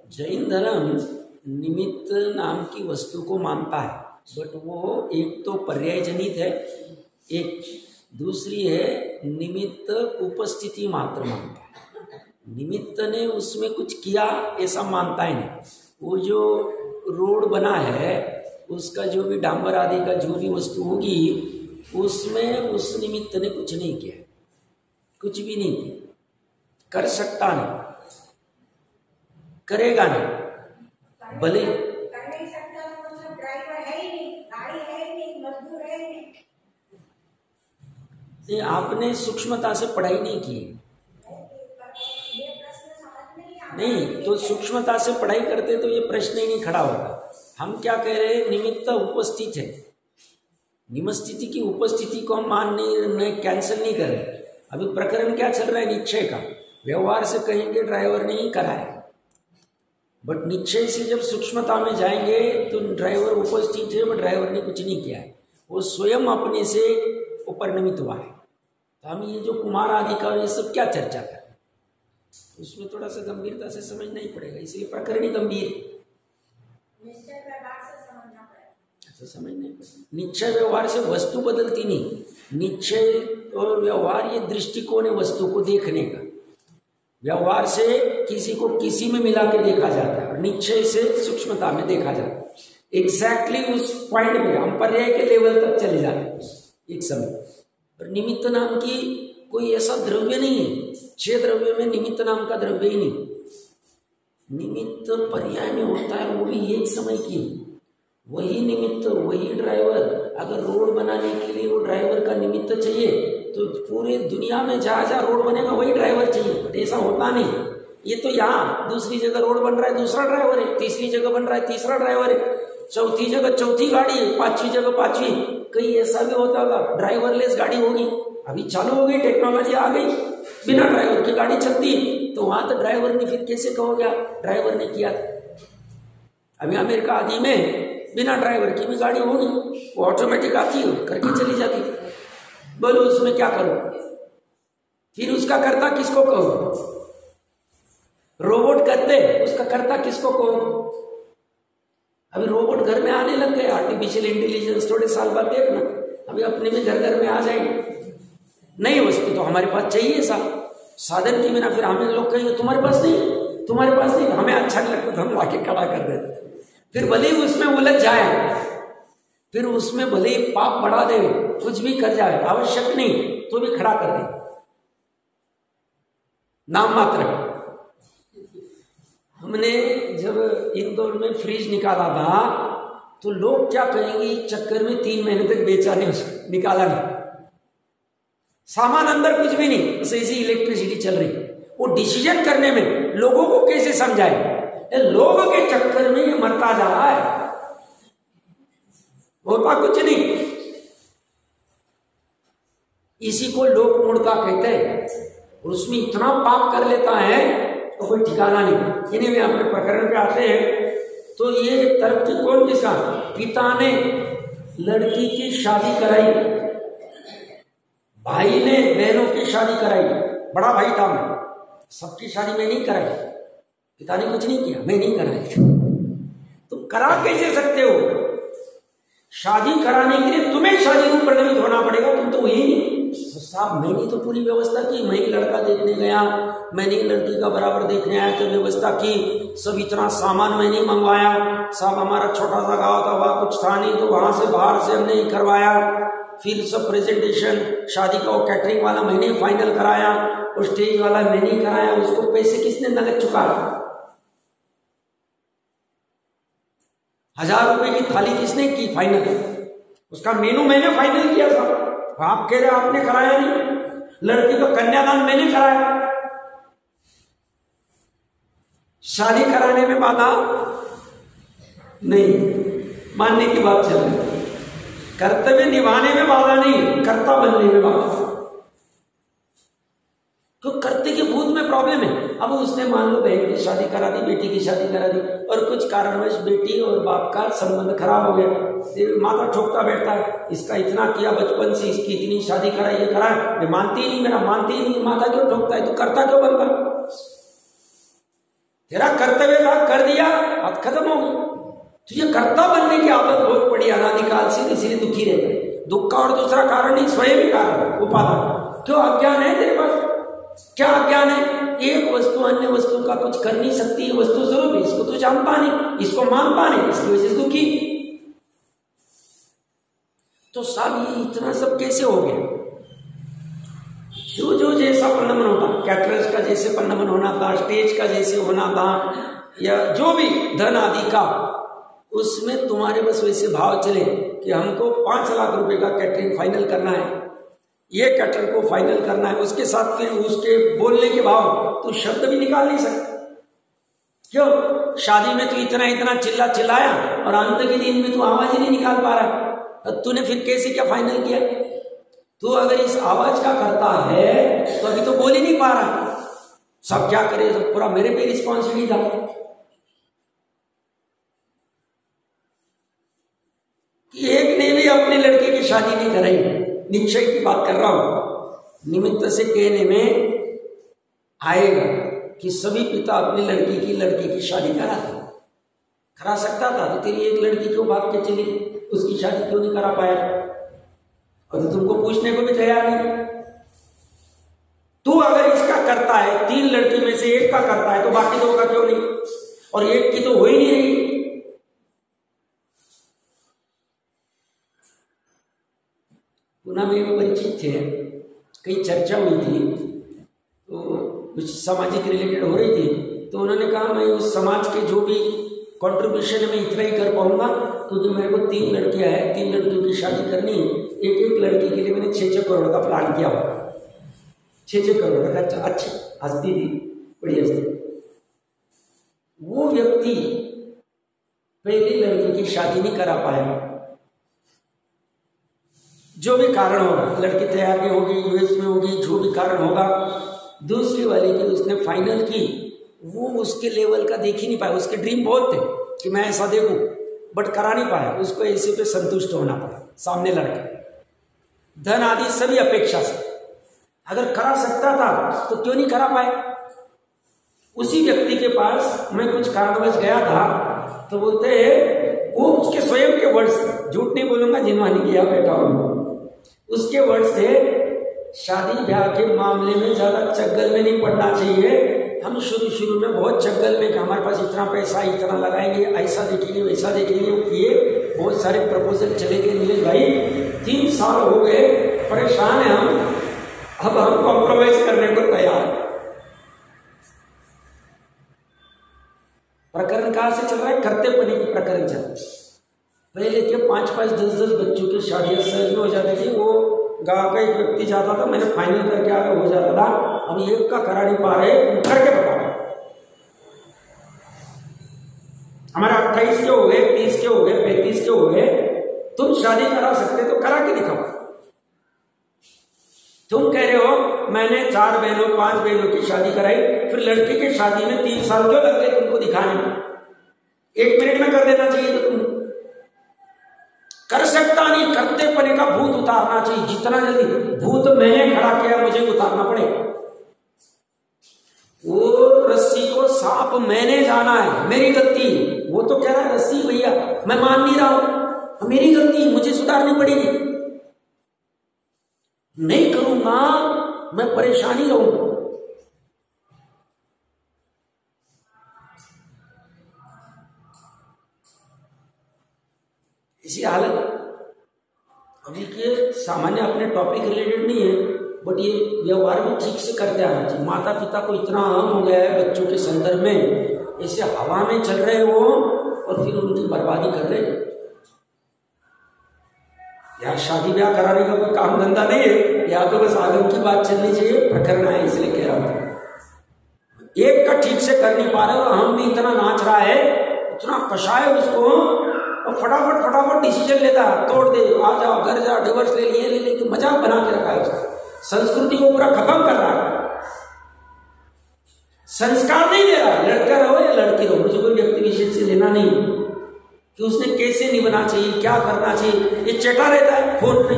जैन धर्म निमित्त नाम की वस्तु को मानता है, बट वो एक तो पर्याय जनित है, एक दूसरी है निमित्त उपस्थिति मात्र मानता है। निमित्त ने उसमें कुछ किया ऐसा मानता ही नहीं। वो जो रोड बना है उसका जो भी डांबर आदि का जो भी वस्तु होगी उसमें उस निमित्त ने कुछ नहीं किया, कुछ भी नहीं किया, कर सकता नहीं, करेगा नहीं, भले कर नहीं सकता तो मतलब ड्राइवर है ही नहीं, गाड़ी है ही नहीं, मजदूर है ही नहीं। आपने सूक्ष्मता से पढ़ाई नहीं की, ये प्रश्न समझ नहीं आता। नहीं तो सूक्ष्मता से पढ़ाई करते तो ये प्रश्न ही नहीं खड़ा होता। हम क्या कह रहे हैं, निमित्त उपस्थित है, निमस्थिति की उपस्थिति को हम मान नहीं कैंसिल नहीं कर रहे। अभी प्रकरण क्या चल रहा है, निश्चय का। व्यवहार से कहेंगे ड्राइवर ने ही कराया, बट निश्चय से जब सूक्ष्मता में जाएंगे तो ड्राइवर उपस्थित है, बट ड्राइवर ने कुछ नहीं किया है, वो स्वयं अपने से परिणमित हुआ है। तो हम ये जो कुमार आदि का ये सब क्या चर्चा कर, उसमें थोड़ा सा गंभीरता से समझना ही पड़ेगा, इसलिए प्रकरण ही गंभीर, निश्चय व्यवहार से समझना पड़ेगा। ऐसा समझना ही पड़ेगा। निश्चय व्यवहार से वस्तु बदलती नहीं, निश्चय और व्यवहार ये दृष्टिकोण है वस्तु को देखने का। व्यवहार से किसी को किसी में मिला के देखा जाता है, और निश्चय से सूक्ष्मता में देखा जाता है। एग्जैक्टली उस पॉइंट में हम पर्याय के लेवल तक चले जाते हैं एक समय। और निमित्त नाम की कोई ऐसा द्रव्य नहीं है, 6 द्रव्य में निमित्त नाम का द्रव्य ही नहीं। निमित्त पर्याय में होता है, वो भी एक समय की, वही निमित्त, वही ड्राइवर। अगर रोड बनाने के लिए वो ड्राइवर का निमित्त चाहिए तो पूरे दुनिया में जहाँ जहाँ रोड बनेगा वही ड्राइवर चाहिए, बट ऐसा होता नहीं। ये तो यहाँ दूसरी जगह रोड बन रहा है दूसरा ड्राइवर है, तीसरी जगह बन रहा है तीसरा ड्राइवर है, चौथी जगह चौथी गाड़ी है, पांचवी जगह पांचवी। कहीं ऐसा भी होता होगा ड्राइवरलेस गाड़ी होगी, अभी चालू हो गई, टेक्नोलॉजी आ गई, बिना ड्राइवर की गाड़ी चलती है, तो वहां तो ड्राइवर ने फिर कैसे कहोगे ड्राइवर ने किया था। अभी अमेरिका आदि में बिना ड्राइवर की भी गाड़ी होगी, वो ऑटोमेटिक आती है करके चली जाती, बोलो उसमें क्या करो, फिर उसका कर्ता किसको कहो, रोबोट करते उसका कर्ता किसको कहो। अभी रोबोट घर में आने लग गए, आर्टिफिशियल इंटेलिजेंस थोड़े साल बाद देखना अभी अपने भी घर घर में आ जाएंगे। नई वस्तु तो हमारे पास चाहिए साधन के बिना, फिर हमें लोग कहेंगे तुम्हारे पास नहीं, हमें अच्छा नहीं लगता तो हम लाके खड़ा कर देते, फिर भले ही उसमें उलझ जाए, फिर उसमें भले ही पाप बढ़ा दे, कुछ भी कर जाए, आवश्यक नहीं तो भी खड़ा कर दे, नाम मात्र। हमने जब इंदौर में फ्रिज निकाला था तो लोग क्या कहेंगे, चक्कर में 3 महीने तक बेचा नहीं, उसको निकाला नहीं, सामान अंदर कुछ भी नहीं, बस ऐसी इलेक्ट्रिसिटी चल रही। वो डिसीजन करने में लोगों को कैसे समझाए, लोगों के चक्कर में ये मरता जा रहा है, होता कुछ नहीं। इसी को लोक मूढ़ता कहते हैं, और उसमें इतना पाप कर लेता है तो कोई ठिकाना नहीं। इन्हें भी अपने प्रकरण पे आते हैं तो ये तर्क कौन किसका, पिता ने लड़की की शादी कराई, भाई ने बहनों की शादी कराई, बड़ा भाई था मैं, सबकी शादी में नहीं कराई, पिता ने कुछ नहीं किया, मैं नहीं कराई। तुम करा कैसे सकते हो, शादी कराने के लिए तुम्हें शादी को परिणमित होना पड़ेगा, तुम तो वही नहीं। तो साहब मैंने तो पूरी व्यवस्था की, मैं ही लड़का देखने गया, मैंने लड़की का बराबर देखने आया तो व्यवस्था की, सब इतना सामान मैंने मंगवाया, साहब हमारा छोटा सा गाँव था, वहाँ कुछ था नहीं तो वहां से बाहर से हमने ही करवाया, फिर सब प्रेजेंटेशन शादी का वो कैटरिंग वाला मैंने फाइनल कराया, और स्टेज वाला मैंने ही कराया, उसको पैसे किसने नगद चुकाया, 1000 रुपए की थाली किसने की फाइनल, उसका मेनू मैंने फाइनल किया था, आप कह रहे आपने कराया नहीं, लड़की का कन्यादान मैंने कराया। शादी कराने में बाधा नहीं, मानने की बात चल रही, कर्तव्य निभाने में बाधा नहीं, कर्ता बनने में बाधा, तो कर्ते के भूत में प्रॉब्लम है। अब उसने मान लो बहन की शादी करा दी, बेटी की शादी करा दी, और कुछ कारणवश बेटी और बाप का संबंध खराब हो गया, माथा ठोकता बैठता है, इसका इतना किया बचपन से, इसकी इतनी शादी कराई, ये कराए, मैं मानती ही नहीं, मेरा मानती ही नहीं, माथा क्यों ठोकता है, तो करता क्यों बनता, तेरा कर्तव्य था कर दिया, बात खत्म हो गई। तुझे कर्ता बनने की आदत बहुत पड़ी अनादिकाल से, इसीलिए दुखी रहता, दुख का और दूसरा कारण नहीं, स्वयं ही कारण, उपादान। क्यों अज्ञान है तेरे पास, क्या अज्ञान है, एक वस्तु अन्य वस्तु का कुछ कर नहीं सकती, वस्तु स्वरूप है, इसको तो जानता नहीं, इसको मानता नहीं, इसकी वजह से दुखी। तो साहब ये इतना सब कैसे हो गया, जो जैसा परिणमन होता, कैटरर्स का जैसे परिणमन होना था, स्टेज का जैसे होना था, या जो भी धन आदि का, उसमें तुम्हारे बस वैसे भाव चले कि हमको 5 लाख रुपए का कैटरिंग फाइनल करना है, ये कैटर को फाइनल करना है, उसके साथ फिर उसके बोलने के भाव तो शब्द भी निकाल नहीं सकते। क्यों, शादी में तू इतना चिल्लाया और अंत के दिन में तू आवाज ही नहीं निकाल पा रहा, तो तूने फिर कैसे क्या फाइनल किया। तू अगर इस आवाज का करता है तो अभी तो बोल ही नहीं पा रहा, सब क्या करे, सब पूरा मेरे पे रिस्पॉन्सिबिलिटी था। एक ने भी अपने लड़के की शादी नहीं कराई, निश्चय की बात कर रहा हूं, निमित्त से कहने में आएगा कि सभी पिता अपनी लड़की की शादी करा सकता था, तो तेरी एक लड़की क्यों भाग के चली, उसकी शादी क्यों नहीं करा पाया, और तो तुमको पूछने को भी तैयार नहीं। तू अगर इसका करता है, 3 लड़की में से एक का करता है, तो बाकी 2 का क्यों नहीं, और एक की तो हो ही नहीं रही। पुणे में परिचित थे, कई चर्चा हुई थी, तो कुछ सामाजिक रिलेटेड हो रही थी, तो उन्होंने कहा मैं उस समाज के जो भी कंट्रीब्यूशन है मैं इतना ही कर पाऊंगा, क्योंकि मेरे को 3 लड़कियां हैं, 3 लड़कियों की शादी करनी है, एक लड़की के लिए मैंने 6 करोड़ का प्लान किया हुआ, 6 करोड़ का खर्चा, अच्छी हस्ती थी, बड़ी हस्ती, व्यक्ति पहली लड़की की शादी नहीं करा पाया, जो भी कारण होगा, लड़की तैयार नहीं होगी, यूएस में होगी, जो भी कारण होगा, दूसरी वाली की उसने फाइनल की, वो उसके लेवल का देख ही नहीं पाया। उसके ड्रीम बहुत थे कि मैं ऐसा देखूं, बट करा नहीं पाया। उसको ऐसे पे संतुष्ट होना पड़ा। सामने लड़का धन आदि सभी अपेक्षा से, अगर करा सकता था तो क्यों नहीं करा पाए। उसी व्यक्ति के पास मैं कुछ कारणवश गया था, तो बोलते हैं वो उसके स्वयं के वर्ड्स, झूठ नहीं बोलूंगा, जिनवानी किया बैठा हूं, उसके वर्ड्स थे शादी ब्याह के मामले में ज्यादा चक्कर में नहीं पड़ना चाहिए। हम शुरू में बहुत चक्कर में कि हमारे पास इतना पैसा, इतना लगाएंगे, ऐसा देखेंगे, वैसा देखेंगे, वो किए, बहुत सारे प्रपोजल चले गए। नीलेश भाई 3 साल हो गए, परेशान है हम, अब हम कॉम्प्रोमाइज करने को तैयार हैं। प्रकरण कहां से चल रहा है? करते पने की प्रकरण चल रहा है। पहले के 5-5, 10-10 बच्चों की शादियां सहज में हो जाती थी। वो गांव का एक व्यक्ति जाता था, मैंने फाइनल करके आया, हो जाता था। अब एक का करा नहीं पा रहे, करके बताओ। हमारे 28 के हो गए, 30 के हो गए, 35 के हो गए, तुम शादी करा सकते तो करा के दिखाओ। तुम कह रहे हो मैंने 4 बहनों 5 बहनों की शादी कराई, फिर लड़के की शादी में 3 साल क्यों लग गए तुमको दिखाने में? 1 मिनट में कर देना चाहिए। तो तुम कर सकता नहीं, करते पने का भूत उतारना चाहिए। जितना जल्दी भूत मैंने खड़ा किया, मुझे उतारना पड़ेगा। वो रस्सी को सांप मैंने जाना है, मेरी गलती। वो तो कह रहा है रस्सी भैया मैं मान नहीं रहा हूं, मेरी गलती, मुझे सुधारनी पड़ेगी। नहीं करूंगा मैं परेशानी रहूंगा। इसी हालत अभी के सामान्य अपने टॉपिक रिलेटेड नहीं है, बट ये व्यवहार में ठीक से करते आना चाहिए। माता पिता को इतना अहम हो गया है बच्चों के संदर्भ में, ऐसे हवा में चल रहे वो और फिर उनकी बर्बादी कर रहे। यार शादी ब्याह कराने का कोई काम धंधा नहीं है, या तो बस आगम की बात चलनी चाहिए, प्रकरण है इसलिए कह रहा हूं। एक का ठीक से कर नहीं पा रहे और हम भी इतना नाच रहा है, इतना कषाय उसको, और फटाफट डिसीजन लेता है, तोड़ दे, आ जाओ, घर जाओ, डिवोर्स ले लिए, कि मजाक बना के रखा है उसको। संस्कृति को पूरा खत्म कर रहा है, संस्कार नहीं दे रहा। लड़का रहो या लड़की रहो, मुझे कोई व्यक्ति विशेष से लेना नहीं कि उसने कैसे निभाना चाहिए, क्या करना चाहिए। ये चटा रहता है फोन पे,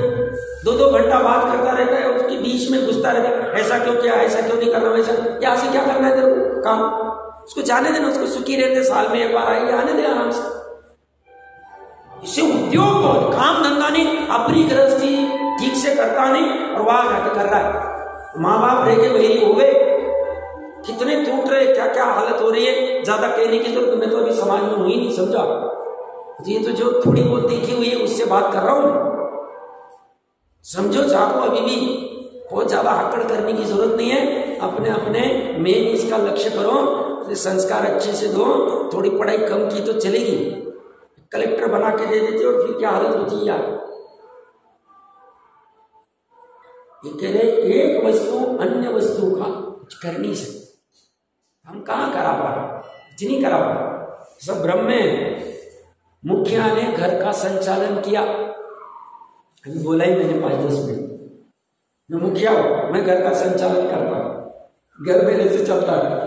2-2 घंटा बात करता रहता है, उसके बीच में घुसता रहता है, ऐसा क्यों किया, ऐसा क्यों नहीं करना, वैसा यहाँ से क्या करना है तेरे को काम, उसको जाने देना, उसको सुखी रहते, साल में 1 बार आएगी, आने दे आराम से। इससे उद्योग बहुत, काम धंधा नहीं, अपनी गृहस्थी ठीक से करता नहीं और वहां जाके कर रहा है। माँ बाप रह के वही हो गए, कितने टूट रहे, क्या क्या हालत हो रही है। ज्यादा कहने की जरूरत, मैं तो अभी समाज में हुई नहीं, समझा। ये तो जो थोड़ी बहुत देखी हुई है उससे बात कर रहा हूं। समझो, जाको, अभी भी बहुत ज्यादा हकड़ करने की जरूरत नहीं है। अपने अपने मेन इसका लक्ष्य करो, संस्कार अच्छे से दो। थोड़ी पढ़ाई कम की तो चलेगी, कलेक्टर बना के दे देते और फिर क्या हालत होती है यार। ये कह रहे एक वस्तु अन्य वस्तु का कर नहीं सकते, हम कहां करा पा रहे, नहीं करा पा रहे। सब ब्रह्म में मुखिया ने घर का संचालन किया, अभी बोला ही मैंने 5-10 मिनट, मैं मुखिया हूं, मैं घर का संचालन करता हूं, घर मेरे से चलता है।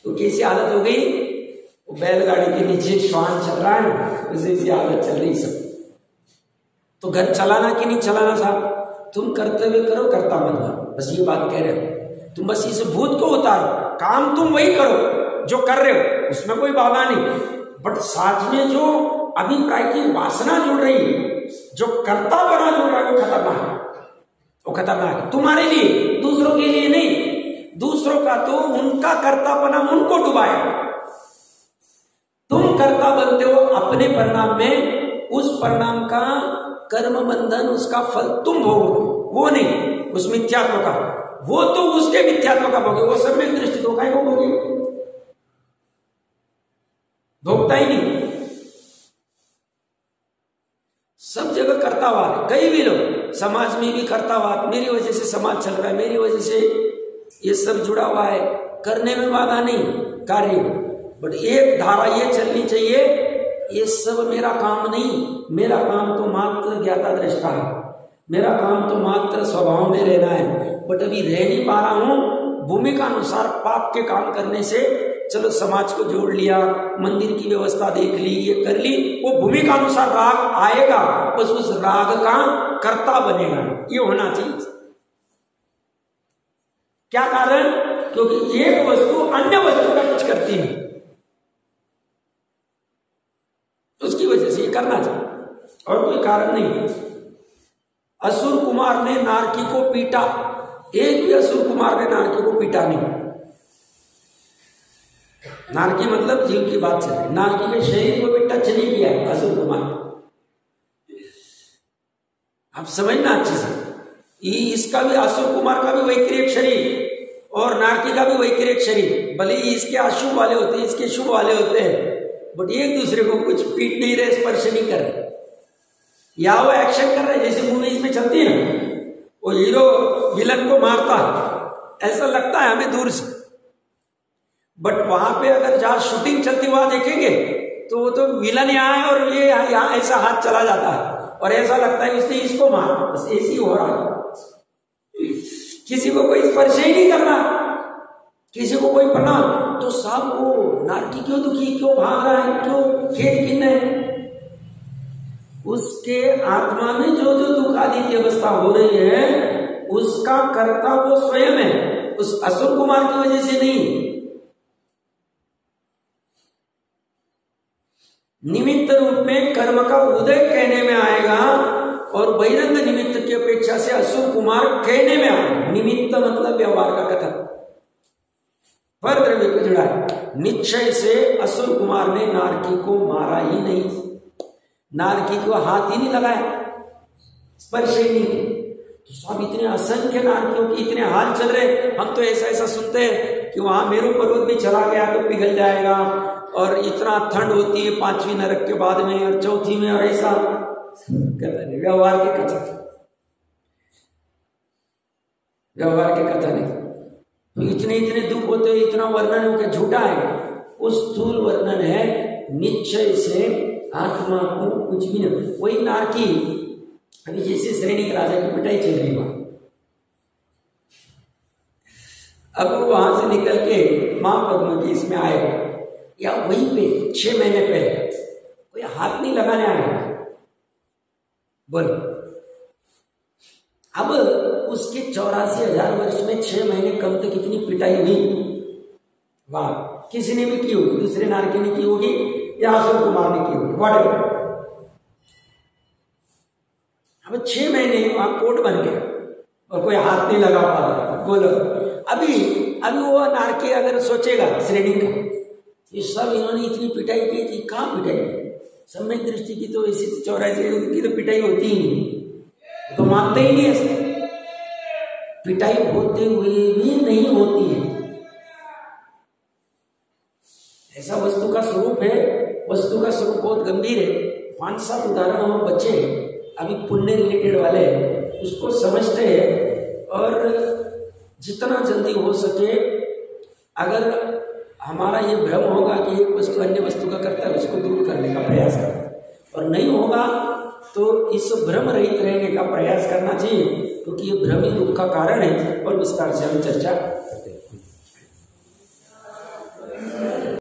तो कैसी हालत हो गई, बैलगाड़ी के नीचे श्वान चल रहा है, उसी हालत चल रही सब। तो घर चलाना कि नहीं चलाना साहब, तुम कर्तव्य करो, करता मत करो, बस ये बात कह रहे हो। तुम बस इस भूत को उतारो, काम तुम वही करो जो कर रहे हो, उसमें कोई बाधा नहीं। बट साथ में जो अभिप्राय की वासना जुड़ रही है, जो कर्ता बना जुड़ रहा है, वो खतरनाक है, वो खतरनाक है तुम्हारे लिए, दूसरों के लिए नहीं। दूसरों का तो उनका कर्तापना उनको डुबाया, तुम कर्ता बनते हो अपने परिणाम में, उस परिणाम का कर्म बंधन, उसका फल तुम भोगोगे, वो नहीं उस मिथ्यात्व का, वो तो उसके मिथ्यात्व का भोगे, वो सब में दृष्टि तो काय को भोगे, भोगता ही नहीं। सब जगह कर्तावाद, कई भी लोग समाज में भी कर्तावाद, मेरी वजह से समाज चल रहा है, मेरी वजह से ये सब जुड़ा हुआ है, करने में बाधा नहीं, कार्य बट एक धारा ये चलनी चाहिए, ये सब मेरा काम नहीं, मेरा काम तो मात्र ज्ञाता दृष्टा है, मेरा काम तो मात्र स्वभाव में रहना है, बट अभी रह नहीं पा रहा हूं भूमिका अनुसार। पाप के काम करने से चलो समाज को जोड़ लिया, मंदिर की व्यवस्था देख ली, ये कर ली, वो भूमिका अनुसार राग आएगा, बस उस राग का कर्ता बनेगा, ये होना चाहिए। क्या कारण? क्योंकि एक वस्तु अन्य वस्तु का कुछ करती है, उसकी वजह से ये करना चाहिए और कोई कारण नहीं। असुर कुमार ने नारकी को पीटा, एक भी असुर कुमार ने नारकी को पीटा नहीं। नारकी मतलब जीव की बात चल रही, नारकी के शरीर को भी टच नहीं किया असुर कुमार। आप समझना अच्छे से, इसका भी असुर कुमार का भी वैक्रियक शरीर और नारकी का भी वैक्रियक शरीर, भले ही इसके अशुभ वाले होते हैं, इसके शुभ वाले होते हैं, बट एक दूसरे को कुछ पीट नहीं रहे, स्पर्श नहीं कर रहे, या वो एक्शन कर रहे हैं जैसे मूवीज में चलती है ना, वो हीरो विलन को मारता है, ऐसा लगता है हमें दूर से, बट वहां पे अगर जहां शूटिंग चलती वहां देखेंगे तो वो तो विलन यहाँ है और ये यहाँ ऐसा हाथ चला जाता है और ऐसा लगता है उसने इसको मारा, बस ऐसी हो रहा है। किसी को कोई स्पर्श ही नहीं करना, किसी को कोई प्रणाम, तो सब वो नारकी क्यों दुखी, क्यों भाग रहा है, क्यों खेद किन है, उसके आत्मा में जो जो दुख आदि की अवस्था हो रही है उसका कर्ता वो स्वयं है, उस असुर कुमार की वजह से नहीं। निमित्त रूप में कर्म का उदय कहने में आएगा और बहिरंग निमित्त की अपेक्षा से असुर कुमार कहने में आएगा। निमित्त मतलब व्यवहार का कथन, पर द्रव्य को जुड़ा है। निश्चय से असुर कुमार ने नारकी को मारा ही नहीं, नारकी को हाथ ही नहीं लगाया, स्पर्श ही नहीं। तो सब इतने असंख्य नारकियों की इतने हाल चल रहे, हम तो ऐसा ऐसा सुनते हैं कि वहां मेरू पर्वत भी चला गया तो पिघल जाएगा और इतना ठंड होती है 5वीं नरक के बाद में और 4थी में, और ऐसा कहता नहीं, व्यवहार के कथन, व्यवहार के कथन है। तो इतने इतने दुख होते, इतना वर्णन हो के झूठा है, वो स्थूल वर्णन है। निश्चय से आत्मा को कुछ भी नहीं। वही नारकी अभी जैसे सैनिक राजा की पिटाई चल रही वहां, अब वो वहां से निकल के मां पद्म की इसमें आए, या वहीं पे 6 महीने पहले कोई हाथ नहीं लगाने आया, बोलो। अब उसके 84,000 वर्ष में 6 महीने कम तक कितनी पिटाई हुई, वाह, किसी ने भी की होगी, दूसरे नारकी ने की होगी या असुर कुमार ने की होगी, व्हाटएवर। अब 6 महीने वहां कोर्ट बन गया और कोई हाथ नहीं लगा पा रहा, बोलो। अभी वो नारकी अगर सोचेगा श्रेणी का, ये सब इन्होंने इतनी पिटाई की थी, कहाँ पिटाई, सम्यक दृष्टि की तो ऐसी 84 उनकी तो पिटाई होती ही नहीं, तो मानते ही नहीं ऐसे, पिटाई होते हुए भी नहीं होती है। ऐसा वस्तु का स्वरूप है, वस्तु का स्वरूप बहुत गंभीर है। 5-7 उदाहरण हम बच्चे अभी पुण्य रिलेटेड वाले उसको समझते हैं, और जितना जल्दी हो सके अगर हमारा ये भ्रम होगा कि एक वस्तु अन्य वस्तु का करता है, उसको दूर करने का प्रयास करना, और नहीं होगा तो इस भ्रम रहित रहने का प्रयास करना चाहिए, क्योंकि ये भ्रम ही दुख का कारण है। और विस्तार से हम चर्चा